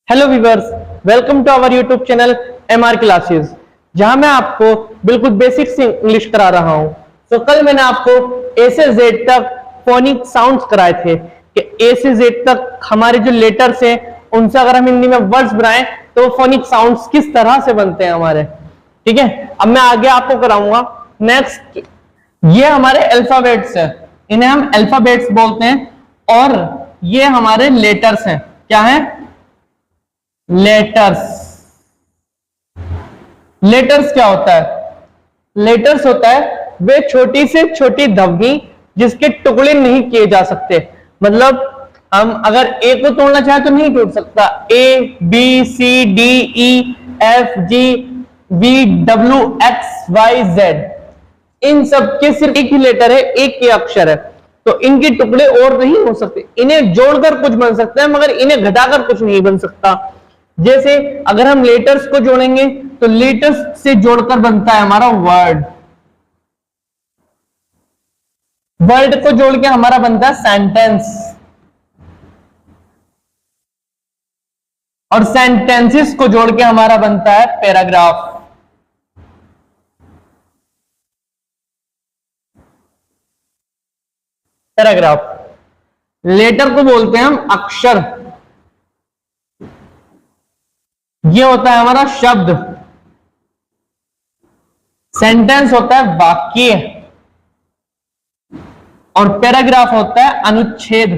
Hello viewers, welcome to our YouTube channel MR classes, जहां मैं आपको बिल्कुल बेसिक से इंग्लिश करा रहा हूं। तो कल मैंने आपको ए से जेड तक फोनिक साउंड्स कराए थे कि ए से जेड तक हमारे जो लेटर्स हैं उनसे अगर हम हिंदी में वर्ड्स बनाएं तो फोनिक साउंड्स किस तरह से बनते हैं हमारे। ठीक है, अब मैं आगे आपको कराऊंगा। नेक्स्ट, ये हमारे अल्फाबेट्स हैं, इन्हें हम अल्फाबेट्स बोलते हैं, और ये हमारे लेटर्स हैं। क्या है? लेटर्स। लेटर्स क्या होता है? लेटर्स होता है वे छोटी से छोटी ध्वनि जिसके टुकड़े नहीं किए जा सकते। मतलब हम अगर ए को तोड़ना चाहे तो नहीं टूट सकता। A B C D E F G V W X Y Z, इन सब के सिर्फ एक ही लेटर है, एक ही अक्षर है, तो इनके टुकड़े और नहीं हो सकते। इन्हें जोड़कर कुछ बन सकता है मगर इन्हें घटाकर कुछ नहीं बन सकता। जैसे अगर हम लेटर्स को जोड़ेंगे तो लेटर्स से जोड़कर बनता है हमारा वर्ड, वर्ड को जोड़ के हमारा बनता है सेंटेंस, और सेंटेंसेस को जोड़ के हमारा बनता है पैराग्राफ। पैराग्राफ। लेटर को बोलते हैं हम अक्षर। ये होता है हमारा शब्द। सेंटेंस होता है वाक्य, और पैराग्राफ होता है अनुच्छेद।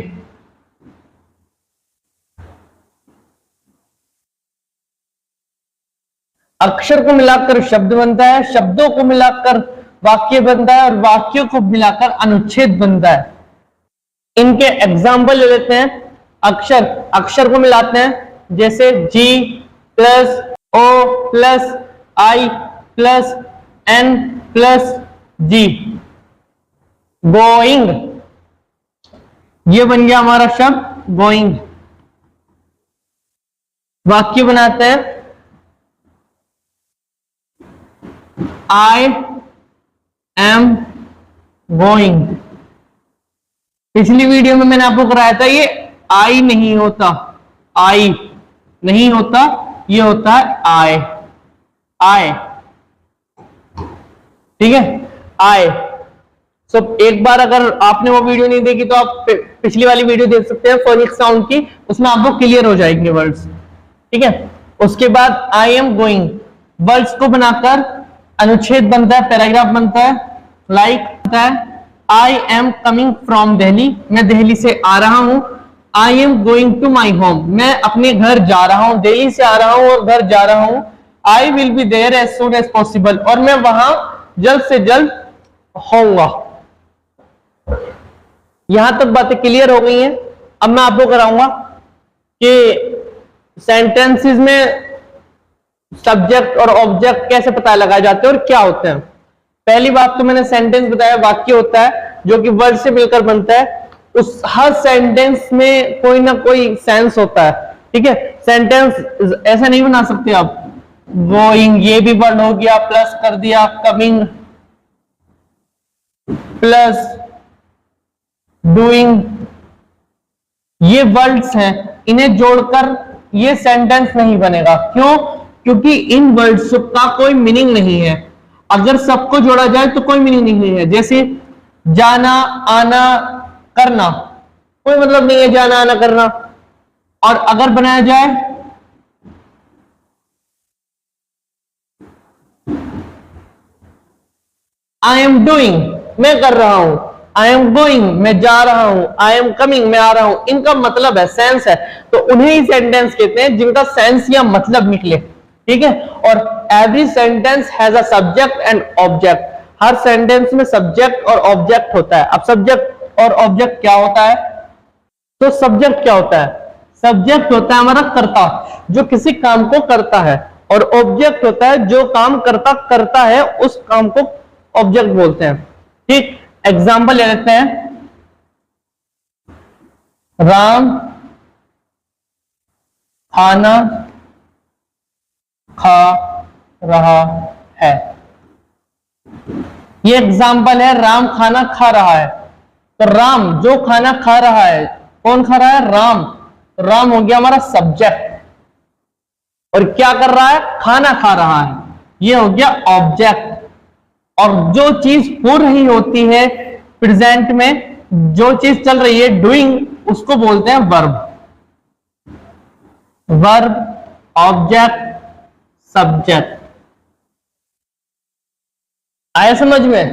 अक्षर को मिलाकर शब्द बनता है, शब्दों को मिलाकर वाक्य बनता है, और वाक्यों को मिलाकर अनुच्छेद बनता है। इनके एग्जाम्पल ले लेते हैं। अक्षर, अक्षर को मिलाते हैं, जैसे जी प्लस ओ प्लस आई प्लस एन प्लस जी, गोइंग। ये बन गया हमारा शब्द गोइंग। वाक्य बनाते हैं, आई एम गोइंग। पिछली वीडियो में मैंने आपको कराया था, ये आई नहीं होता, आई नहीं होता, ये होता है आय। आय, ठीक है, आय। सो एक बार अगर आपने वो वीडियो नहीं देखी तो आप पिछली वाली वीडियो देख सकते हैं फोनिक साउंड की, उसमें आपको क्लियर हो जाएंगे वर्ड्स। ठीक है, उसके बाद आई एम गोइंग, वर्ड्स को बनाकर अनुच्छेद बनता है, पैराग्राफ बनता है। लाइक बनता है I am coming from Delhi, मैं दिल्ली से आ रहा हूं। I am going to my home, मैं अपने घर जा रहा हूं, दिल्ली से आ रहा हूं और घर जा रहा हूं। I will be there as soon as possible, और मैं वहां जल्द से जल्द होऊंगा। यहां तक बातें क्लियर हो गई हैं। अब मैं आपको कराऊंगा कि सेंटेंसेस में सब्जेक्ट और ऑब्जेक्ट कैसे पता लगाए जाते हैं और क्या होते हैं। पहली बात तो मैंने सेंटेंस बताया, वाक्य होता है जो कि वर्ड से मिलकर बनता है। उस हर सेंटेंस में कोई ना कोई सेंस होता है। ठीक है, सेंटेंस ऐसा नहीं बना सकते आप। गोइंग, ये भी वर्ड हो गया, प्लस कर दिया कमिंग, प्लस डूइंग, ये वर्ड्स हैं, इन्हें जोड़कर ये सेंटेंस नहीं बनेगा। क्यों? क्योंकि इन वर्ड्स का कोई मीनिंग नहीं है। अगर सबको जोड़ा जाए तो कोई मीनिंग नहीं है। जैसे जाना आना करना, कोई मतलब नहीं है जाना आना करना। और अगर बनाया जाए आई एम डूइंग, मैं कर रहा हूं। आई एम गोइंग, मैं जा रहा हूं। आई एम कमिंग, मैं आ रहा हूं। इनका मतलब है, सेंस है, तो उन्हें ही सेंटेंस कहते हैं जिनका सेंस या मतलब निकले। ठीक है, और every sentence has a subject and object. Her sentence में सब्जेक्ट और ऑब्जेक्ट होता है। अब सब्जेक्ट और ऑब्जेक्ट क्या होता है? तो सब्जेक्ट क्या होता है? सब्जेक्ट होता है हमारा कर्ता, जो किसी काम को करता है, और ऑब्जेक्ट होता है जो काम करता करता है, उस काम को ऑब्जेक्ट बोलते हैं। ठीक, एग्जाम्पल ले लेते हैं। राम खाना खा रहा है। ये एग्जाम्पल है, राम खाना खा रहा है। तो राम जो खाना खा रहा है, कौन खा रहा है? राम। राम हो गया हमारा सब्जेक्ट। और क्या कर रहा है, खाना खा रहा है, ये हो गया ऑब्जेक्ट। और जो चीज हो रही होती है प्रेजेंट में, जो चीज चल रही है डूइंग, उसको बोलते हैं वर्ब। Verb, object, subject. आया समझ में?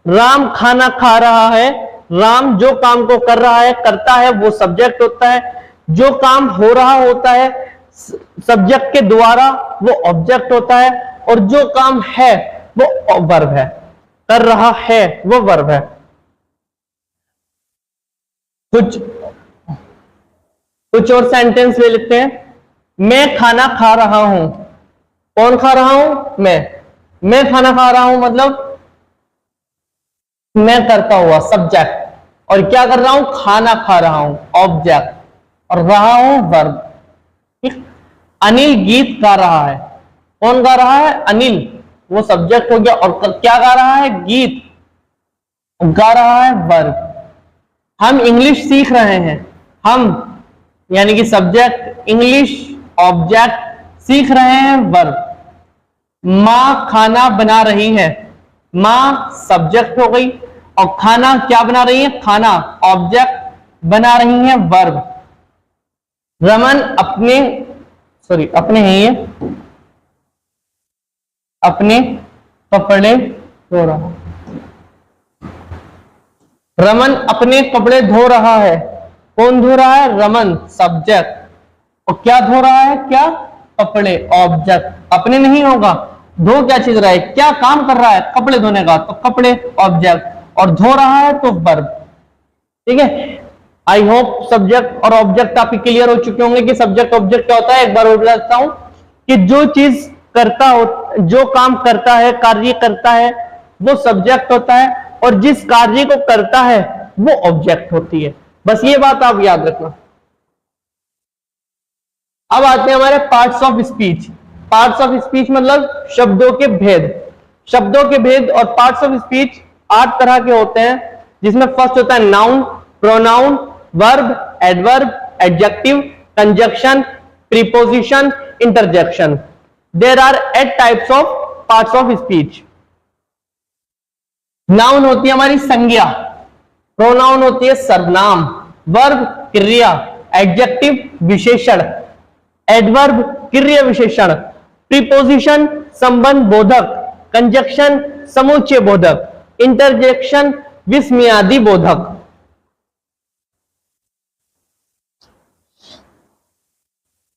राम खाना खा रहा है, राम जो काम को कर रहा है, करता है, वो सब्जेक्ट होता है। जो काम हो रहा होता है सब्जेक्ट के द्वारा, वो ऑब्जेक्ट होता है। और जो काम है वो वर्ब है, कर रहा है वो वर्ब है। कुछ और सेंटेंस ले लेते हैं। मैं खाना खा रहा हूं। कौन खा रहा हूं? मैं खाना खा रहा हूं मतलब मैं करता हुआ, सब्जेक्ट। और क्या कर रहा हूं? खाना खा रहा हूं, ऑब्जेक्ट। और रहा हूं, वर्ब। अनिल गीत गा रहा है। कौन गा रहा है? अनिल, वो सब्जेक्ट हो गया। और क्या गा रहा है? गीत। गा रहा है, वर्ब। हम इंग्लिश सीख रहे हैं। हम यानी कि सब्जेक्ट, इंग्लिश ऑब्जेक्ट, सीख रहे हैं, वर्ब। मां खाना बना रही है। मां सब्जेक्ट हो गई, और खाना क्या बना रही है? खाना, ऑब्जेक्ट, बना रही है, वर्ब। रमन अपने हैं ये, अपने कपड़े धो रहा है। रमन अपने कपड़े धो रहा है। कौन धो रहा है? रमन, सब्जेक्ट। और क्या धो रहा है? क्या? कपड़े, ऑब्जेक्ट। अपने नहीं होगा, धो क्या चीज रहा है, क्या काम कर रहा है? कपड़े धोने का, तो कपड़े, ऑब्जेक्ट। और धो रहा है तो वर्ब। ठीक है, आई होप सब्जेक्ट और ऑब्जेक्ट आपके क्लियर हो चुके होंगे कि सब्जेक्ट ऑब्जेक्ट क्या होता है। एक बार और बताता हूं कि जो चीज करता हो, जो काम करता है, कार्य करता है, वो सब्जेक्ट होता है। और जिस कार्य को करता है वो ऑब्जेक्ट होती है। बस ये बात आप याद रखना। अब आते हैं हमारे parts of speech. Parts of speech मतलब शब्दों के भेद। शब्दों के भेद और पार्ट्स ऑफ स्पीच 8 तरह के होते हैं, जिसमें फर्स्ट होता है noun, pronoun, verb, adverb, adjective, conjunction, preposition, interjection. There are 8 types of parts of speech. Noun होती है हमारी संज्ञा, प्रोनाउन होती है सर्वनाम, वर्ब क्रिया, एडजेक्टिव विशेषण, एडवर्ब क्रिया विशेषण, प्रीपोजिशन संबंध बोधक, कंजक्शन समुच्चय बोधक, इंटरजेक्शन विस्मयादि बोधक।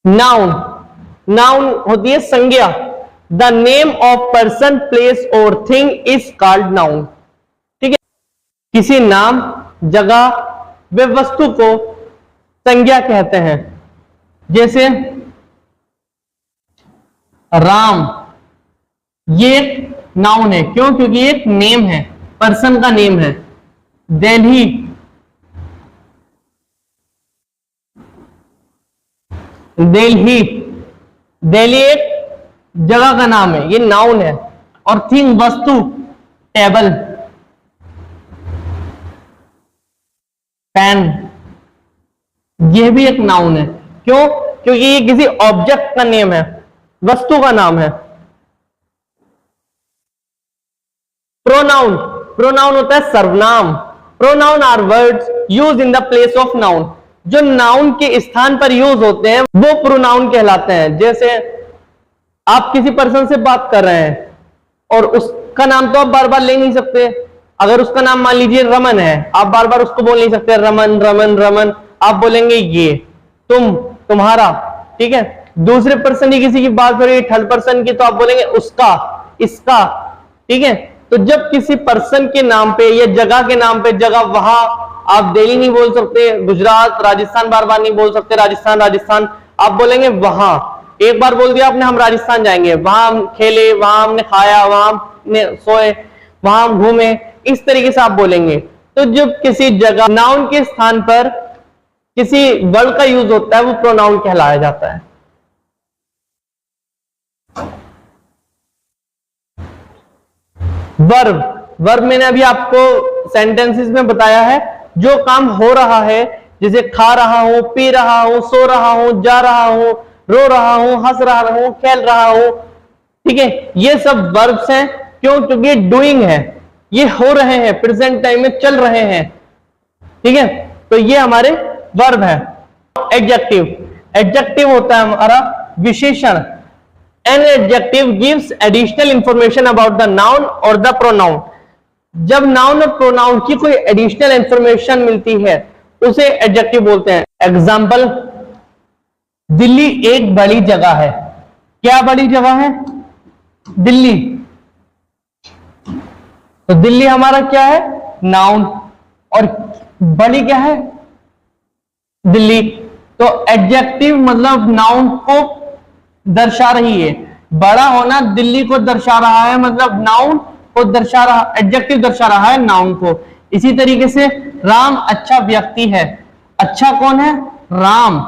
नाउन, नाउन होती है संज्ञा। The name of person, place और थिंग इज कॉल्ड नाउन। ठीक है, किसी नाम, जगह व वस्तु को संज्ञा कहते हैं। जैसे राम, ये एक नाउन है। क्यों? क्योंकि ये एक नेम है, पर्सन का नेम है। दिल्ली, दिल्ली, दिल्ली एक जगह का नाम है, ये नाउन है। और थिंग वस्तु, टेबल, पेन, यह भी एक नाउन है। क्यों? क्योंकि ये किसी ऑब्जेक्ट का नेम है, वस्तु का नाम है। प्रोनाउन, प्रोनाउन होता है सर्वनाम। Pronoun are words use in the place of noun. जो नाउन के स्थान पर यूज होते हैं वो प्रोनाउन कहलाते हैं। जैसे आप किसी पर्सन से बात कर रहे हैं और उसका नाम तो आप बार बार ले नहीं सकते। अगर उसका नाम मान लीजिए रमन है, आप बार बार उसको बोल नहीं सकते रमन रमन रमन, आप बोलेंगे ये, तुम, तुम्हारा। ठीक है, दूसरे पर्सन की किसी की बात हो रही है, थर्ड पर्सन की, तो आप बोलेंगे उसका, इसका। ठीक है, तो जब किसी पर्सन के नाम पे या जगह के नाम पे, जगह वहां, आप दिल्ली नहीं बोल सकते, गुजरात, राजस्थान बार बार नहीं बोल सकते, राजस्थान राजस्थान, आप बोलेंगे वहां। एक बार बोल दिया आपने हम राजस्थान जाएंगे, वहां हम खेले, वहां हमने खाया, वहां हमने सोए, वहां हम घूमे, इस तरीके से आप बोलेंगे। तो जब किसी जगह नाउन के स्थान पर किसी वर्ड का यूज होता है वो प्रोनाउन कहलाया जाता है। वर्ब, वर्ब मैंने अभी आपको सेंटेंसेस में बताया है, जो काम हो रहा है, जैसे खा रहा हूं, पी रहा हूं, सो रहा हूं, जा रहा हूं, रो रहा हूं, हंस रहा हूं, खेल रहा हूं। ठीक है, ये सब वर्ब्स हैं। क्यों? क्योंकि डूइंग है, ये हो रहे हैं, प्रेजेंट टाइम में चल रहे हैं। ठीक है, तो ये हमारे वर्ब है। एडजेक्टिव, एडजेक्टिव होता है हमारा विशेषण। An adjective gives additional information about the noun और द प्रोनाउन। जब नाउन और प्रोनाउन की कोई एडिशनल इंफॉर्मेशन मिलती है उसे एडजेक्टिव बोलते हैं। एग्जाम्पल, दिल्ली एक बड़ी जगह है। क्या बड़ी जगह है? दिल्ली। तो दिल्ली हमारा क्या है? नाउन। और बड़ी क्या है? दिल्ली। तो एडजेक्टिव मतलब नाउन को दर्शा रही है। बड़ा होना दिल्ली को दर्शा रहा है, मतलब नाउन को दर्शा रहा, एडजेक्टिव दर्शा रहा है नाउन को। इसी तरीके से राम अच्छा व्यक्ति है। अच्छा कौन है? राम।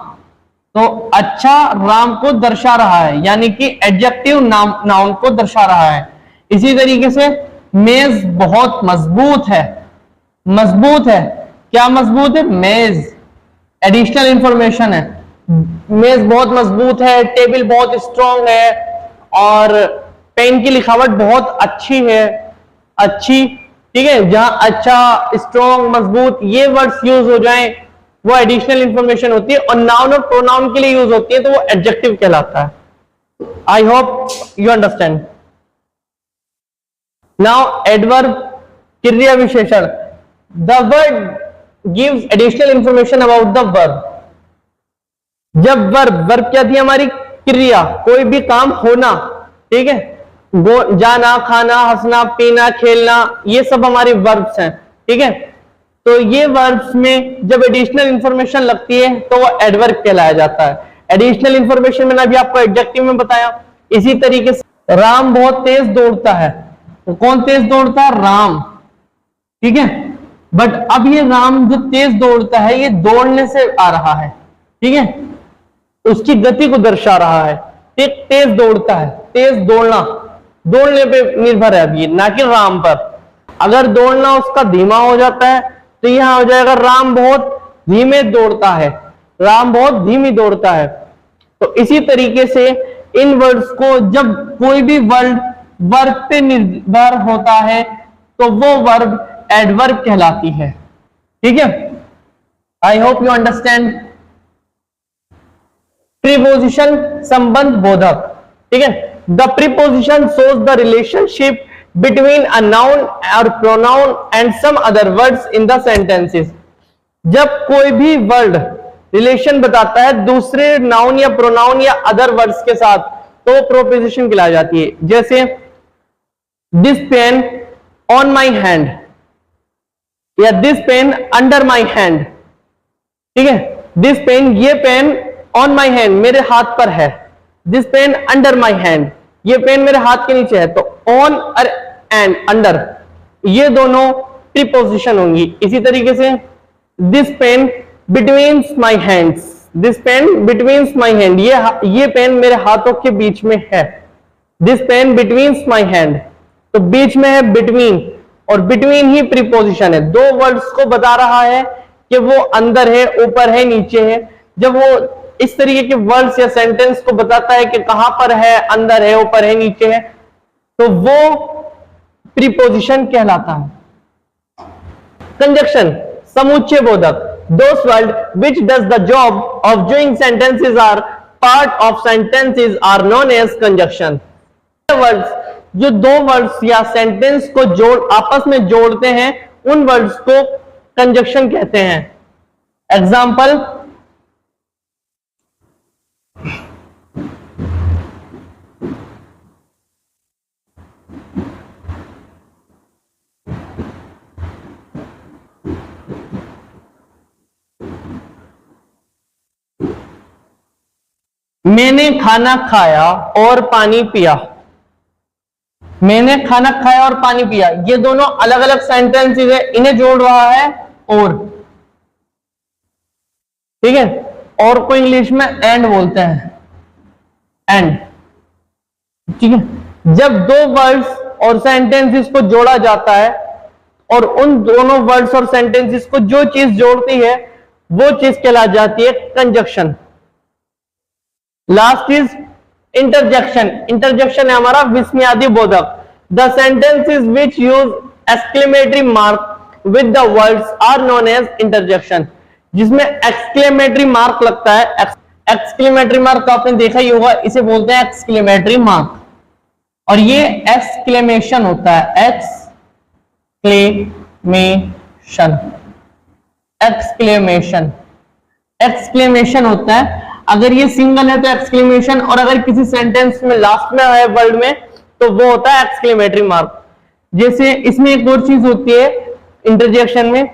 तो अच्छा राम को दर्शा रहा है, यानी कि एडजेक्टिव नाउन को दर्शा रहा है। इसी तरीके से मेज बहुत मजबूत है। मजबूत है, क्या मजबूत है? मेज, एडिशनल इंफॉर्मेशन है। मेज बहुत मजबूत है, टेबल बहुत स्ट्रांग है, और पेन की लिखावट बहुत अच्छी है। अच्छी, ठीक है, जहां अच्छा, स्ट्रांग, मजबूत ये वर्ड्स यूज हो जाएं वो एडिशनल इंफॉर्मेशन होती है, और नाउन और प्रोनाउन के लिए यूज होती है तो वो एडजेक्टिव कहलाता है। I hope you understand. Now adverb, क्रिया विशेषण। The word gives additional information about the verb. जब वर्ब क्या थी? हमारी क्रिया, कोई भी काम होना। ठीक है, जाना, खाना, हंसना, पीना, खेलना, ये सब हमारे वर्ब्स हैं। ठीक है, तो ये वर्ब्स में जब एडिशनल इंफॉर्मेशन लगती है तो वो एडवर्ब कहलाया जाता है। एडिशनल इंफॉर्मेशन मैंने अभी आपको एडजेक्टिव में बताया। इसी तरीके से राम बहुत तेज दौड़ता है। तो कौन तेज दौड़ता है? राम। ठीक है, बट अब ये राम जो तेज दौड़ता है ये दौड़ने से आ रहा है। ठीक है, उसकी गति को दर्शा रहा है। तेज दौड़ता है, तेज दौड़ना, दौड़ने पे निर्भर है अभी, ना कि राम पर। अगर दौड़ना उसका धीमा हो जाता है तो यहां हो जाएगा राम बहुत धीमे दौड़ता है, राम बहुत धीमी दौड़ता है। तो इसी तरीके से इन वर्ड्स को जब कोई भी वर्ब पे निर्भर होता है तो वो वर्ब एडवर्ब कहलाती है। ठीक है, I hope you understand. Preposition, संबंध बोधक। ठीक है, the preposition shows the relationship between a noun और pronoun and some other words in the sentences. जब कोई भी वर्ड रिलेशन बताता है दूसरे नाउन या प्रोनाउन या अदर वर्ड्स के साथ तो वो प्रीपोजिशन कहलाई जाती है। जैसे this pen on my hand, या this pen under my hand. ठीक है, दिस पेन, ये पेन ऑन माई हैंड, मेरे हाथ पर है। This pen under my hand, ये पेन मेरे हाथ के नीचे है। तो ऑन और एंड, अंडर, ये दोनों प्रीपोजिशन होंगी। इसी तरीके से this pen between my hands, this pen between my hand, ये पेन मेरे हाथों के बीच में है। This pen between my hand, तो बीच में है बिटवीन, और बिटवीन ही प्रीपोजिशन है। दो वर्ड्स को बता रहा है कि वो अंदर है, ऊपर है, नीचे है। जब वो इस तरीके के वर्ड्स या सेंटेंस को बताता है कि कहां पर है, अंदर है, ऊपर है, नीचे है, तो वो प्रीपोजिशन कहलाता है। कंजक्शन, समुच्चय बोधक। Those words which does the job of joining sentences are part of sentences are known as conjunction. Words जो दो वर्ड्स या सेंटेंस को आपस में जोड़ते हैं उन वर्ड्स को कंजक्शन कहते हैं। एग्जाम्पल, मैंने खाना खाया और पानी पिया। मैंने खाना खाया और पानी पिया, ये दोनों अलग अलग सेंटेंसेस है, इन्हें जोड़ रहा है और। ठीक है, और को इंग्लिश में एंड बोलते हैं, एंड। ठीक है, जब दो वर्ड्स और सेंटेंसेस को जोड़ा जाता है और उन दोनों वर्ड्स और सेंटेंसेस को जो चीज जोड़ती है वो चीज कहला जाती है conjunction. Last is interjection. Interjection है हमारा विस्मयादि बोधक। The sentences which use exclamatory mark with the words are known as interjection. जिसमें एक्सक्लेमेटरी मार्क लगता है, एक्सक्लेमेटरी मार्क आपने देखा ही होगा, इसे बोलते हैं एक्सक्लेमेटरी मार्क। और ये एक्सक्लेमेशन होता है, एक्सक्लेमेशन, एक्सक्लेमेशन, एक्सक्लेमेशन होता है। अगर ये सिंगल है तो एक्सक्लेमेशन, और अगर किसी सेंटेंस में लास्ट में है वर्ड में तो वो होता है एक्सक्लेमेटरी मार्क। जैसे इसमें एक और चीज होती है इंटरजेक्शन में,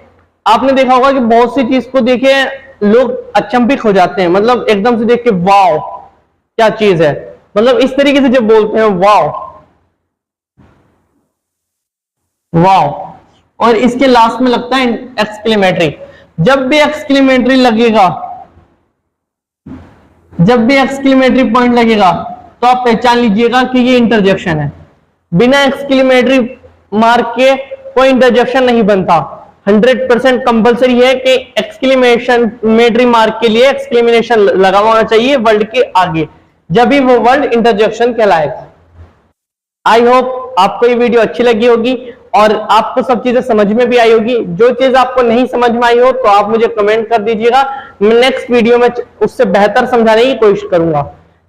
आपने देखा होगा कि बहुत सी चीज को देखे लोग अचंभित हो जाते हैं, मतलब एकदम से देख के वाव क्या चीज है, मतलब इस तरीके से जब बोलते हैं वाव वाव, और इसके लास्ट में लगता है एक्सक्लेमेटरी। जब भी एक्सक्लेमेटरी लगेगा, जब भी एक्सक्लेमेटरी पॉइंट लगेगा तो आप पहचान लीजिएगा कि ये इंटरजेक्शन है। बिना एक्सक्लेमेटरी मार्क के कोई इंटरजेक्शन नहीं बनता। 100% कंपलसरी है कि एक्सक्लेमेटरी मार्क के लिए एक्सक्लेमेशन लगा होना चाहिए वर्ड के आगे, जब भी वो वर्ड इंटरजेक्शन कहलाएगा। आई होप आपको ये वीडियो अच्छी लगी होगी और आपको सब चीजें समझ में भी आई होगी। जो चीज आपको नहीं समझ में आई हो तो आप मुझे कमेंट कर दीजिएगा, मैं नेक्स्ट वीडियो में उससे बेहतर समझाने की कोशिश करूंगा।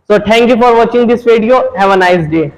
So thank you for watching this video, have a nice day.